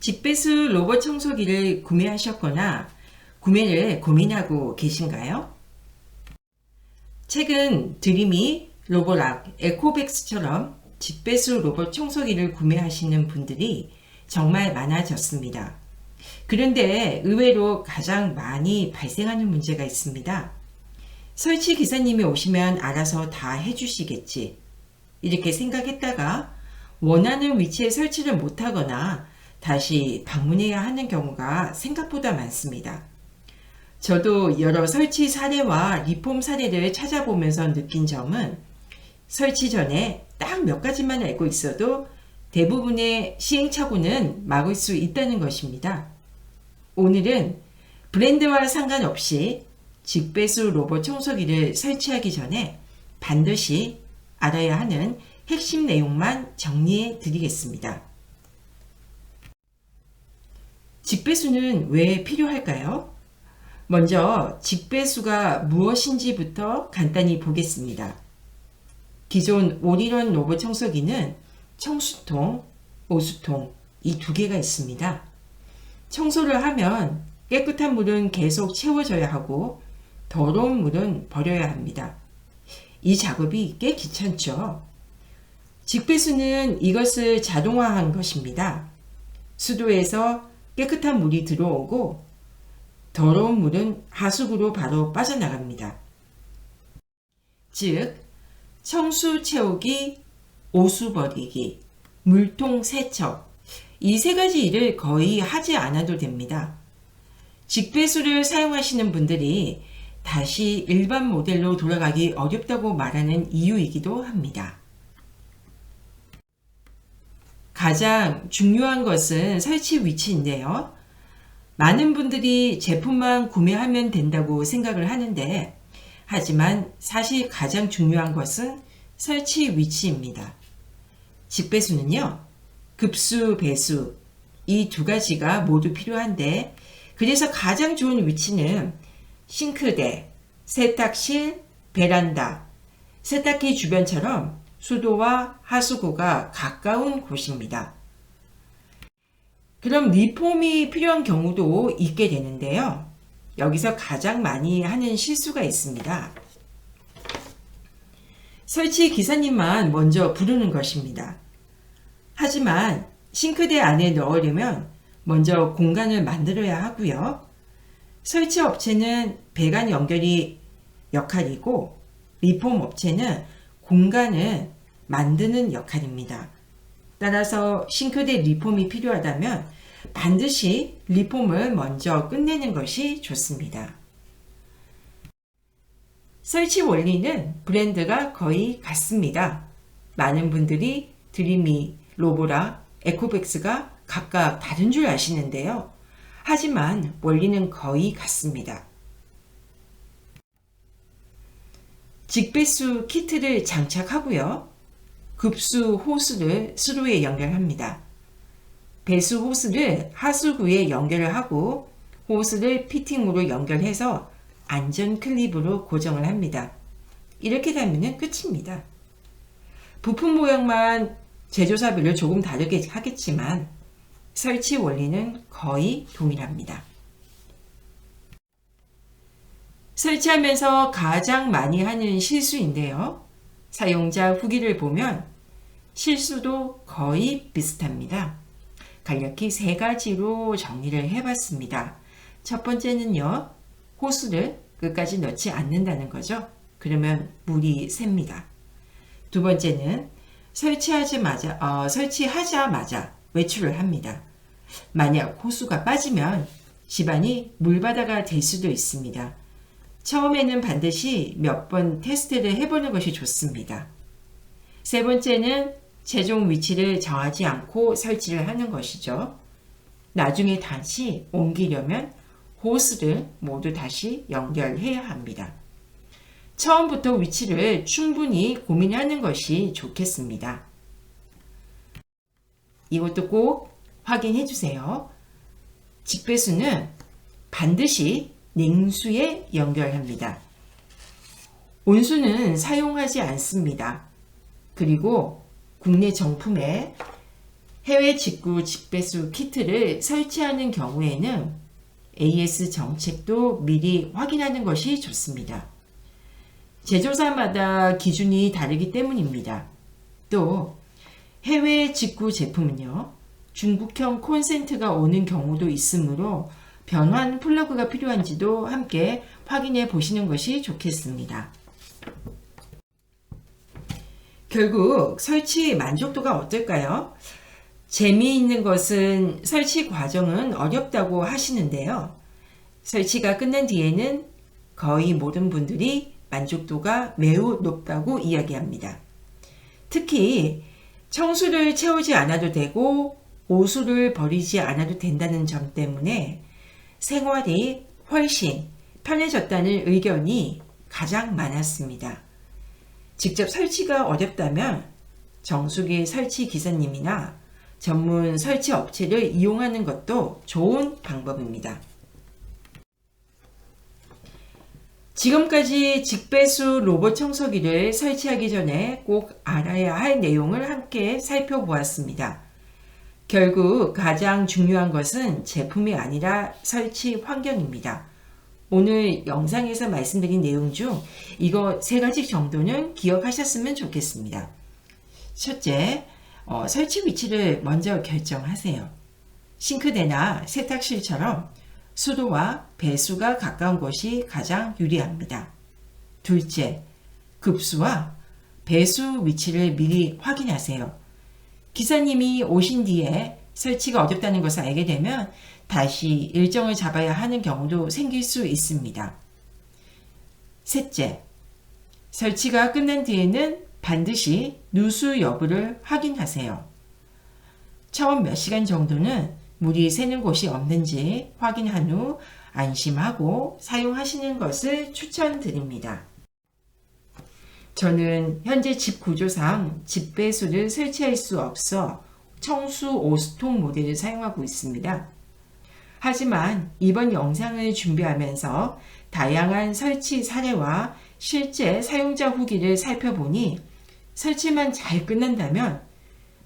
직배수 로봇 청소기를 구매하셨거나 구매를 고민하고 계신가요? 최근 드림이, 로보락, 에코백스처럼 직배수 로봇 청소기를 구매하시는 분들이 정말 많아졌습니다. 그런데 의외로 가장 많이 발생하는 문제가 있습니다. 설치 기사님이 오시면 알아서 다 해주시겠지, 이렇게 생각했다가 원하는 위치에 설치를 못하거나 다시 방문해야 하는 경우가 생각보다 많습니다. 저도 여러 설치 사례와 리폼 사례를 찾아보면서 느낀 점은 설치 전에 딱 몇 가지만 알고 있어도 대부분의 시행착오는 막을 수 있다는 것입니다. 오늘은 브랜드와 상관없이 직배수 로봇 청소기를 설치하기 전에 반드시 알아야 하는 핵심 내용만 정리해 드리겠습니다. 직배수는 왜 필요할까요? 먼저 직배수가 무엇인지부터 간단히 보겠습니다. 기존 올인원 로봇 청소기는 청수통, 오수통 이 두 개가 있습니다. 청소를 하면 깨끗한 물은 계속 채워져야 하고 더러운 물은 버려야 합니다. 이 작업이 꽤 귀찮죠. 직배수는 이것을 자동화한 것입니다. 수도에서 깨끗한 물이 들어오고 더러운 물은 하수구로 바로 빠져나갑니다. 즉, 청수 채우기, 오수 버리기, 물통 세척, 이 세 가지 일을 거의 하지 않아도 됩니다. 직배수를 사용하시는 분들이 다시 일반 모델로 돌아가기 어렵다고 말하는 이유이기도 합니다. 가장 중요한 것은 설치 위치인데요. 많은 분들이 제품만 구매하면 된다고 생각을 하는데, 하지만 사실 가장 중요한 것은 설치 위치입니다. 직배수는요, 급수, 배수 이 두 가지가 모두 필요한데, 그래서 가장 좋은 위치는 싱크대, 세탁실, 베란다, 세탁기 주변처럼 수도와 하수구가 가까운 곳입니다. 그럼 리폼이 필요한 경우도 있게 되는데요. 여기서 가장 많이 하는 실수가 있습니다. 설치 기사님만 먼저 부르는 것입니다. 하지만 싱크대 안에 넣으려면 먼저 공간을 만들어야 하고요. 설치 업체는 배관 연결이 역할이고 리폼 업체는 공간을 만드는 역할입니다. 따라서 싱크대 리폼이 필요하다면 반드시 리폼을 먼저 끝내는 것이 좋습니다. 설치 원리는 브랜드가 거의 같습니다. 많은 분들이 드림이, 로보락, 에코백스가 각각 다른 줄 아시는데요. 하지만 원리는 거의 같습니다. 직배수 키트를 장착하고요. 급수 호스를 수로에 연결합니다. 배수 호스를 하수구에 연결을 하고 호스를 피팅으로 연결해서 안전 클립으로 고정을 합니다. 이렇게 되면 끝입니다. 부품 모양만 제조사별로 조금 다르게 하겠지만 설치 원리는 거의 동일합니다. 설치하면서 가장 많이 하는 실수인데요. 사용자 후기를 보면 실수도 거의 비슷합니다. 간략히 세 가지로 정리를 해봤습니다. 첫 번째는요, 호스를 끝까지 넣지 않는다는 거죠. 그러면 물이 셉니다. 두 번째는 설치하자마자 외출을 합니다. 만약 호스가 빠지면 집안이 물바다가 될 수도 있습니다. 처음에는 반드시 몇 번 테스트를 해보는 것이 좋습니다. 세 번째는 최종 위치를 정하지 않고 설치를 하는 것이죠. 나중에 다시 옮기려면 호스를 모두 다시 연결해야 합니다. 처음부터 위치를 충분히 고민하는 것이 좋겠습니다. 이것도 꼭 확인해 주세요. 직배수는 반드시 냉수에 연결합니다. 온수는 사용하지 않습니다. 그리고 국내 정품에 해외 직구 직배수 키트를 설치하는 경우에는 AS 정책도 미리 확인하는 것이 좋습니다. 제조사마다 기준이 다르기 때문입니다. 또 해외 직구 제품은요, 중국형 콘센트가 오는 경우도 있으므로 변환 플러그가 필요한지도 함께 확인해 보시는 것이 좋겠습니다. 결국 설치 만족도가 어떨까요? 재미있는 것은 설치 과정은 어렵다고 하시는데요. 설치가 끝난 뒤에는 거의 모든 분들이 만족도가 매우 높다고 이야기합니다. 특히 청수를 채우지 않아도 되고 오수를 버리지 않아도 된다는 점 때문에 생활이 훨씬 편해졌다는 의견이 가장 많았습니다. 직접 설치가 어렵다면 정수기 설치 기사님이나 전문 설치 업체를 이용하는 것도 좋은 방법입니다. 지금까지 직배수 로봇 청소기를 설치하기 전에 꼭 알아야 할 내용을 함께 살펴보았습니다. 결국 가장 중요한 것은 제품이 아니라 설치 환경입니다. 오늘 영상에서 말씀드린 내용 중 이거 3가지 정도는 기억하셨으면 좋겠습니다. 첫째, 설치 위치를 먼저 결정하세요. 싱크대나 세탁실처럼 수도와 배수가 가까운 곳이 가장 유리합니다. 둘째, 급수와 배수 위치를 미리 확인하세요. 기사님이 오신 뒤에 설치가 어렵다는 것을 알게 되면 다시 일정을 잡아야 하는 경우도 생길 수 있습니다. 셋째, 설치가 끝난 뒤에는 반드시 누수 여부를 확인하세요. 처음 몇 시간 정도는 물이 새는 곳이 없는지 확인한 후 안심하고 사용하시는 것을 추천드립니다. 저는 현재 집 구조상 집배수를 설치할 수 없어 청수 오수통 모델을 사용하고 있습니다. 하지만 이번 영상을 준비하면서 다양한 설치 사례와 실제 사용자 후기를 살펴보니 설치만 잘 끝난다면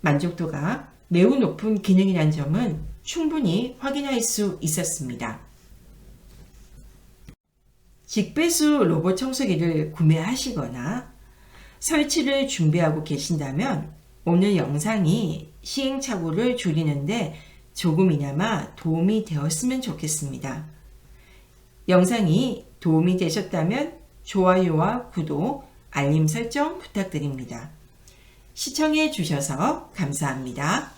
만족도가 매우 높은 기능이란 점은 충분히 확인할 수 있었습니다. 직배수 로봇 청소기를 구매하시거나 설치를 준비하고 계신다면 오늘 영상이 시행착오를 줄이는데 조금이나마 도움이 되었으면 좋겠습니다. 영상이 도움이 되셨다면 좋아요와 구독, 알림 설정 부탁드립니다. 시청해 주셔서 감사합니다.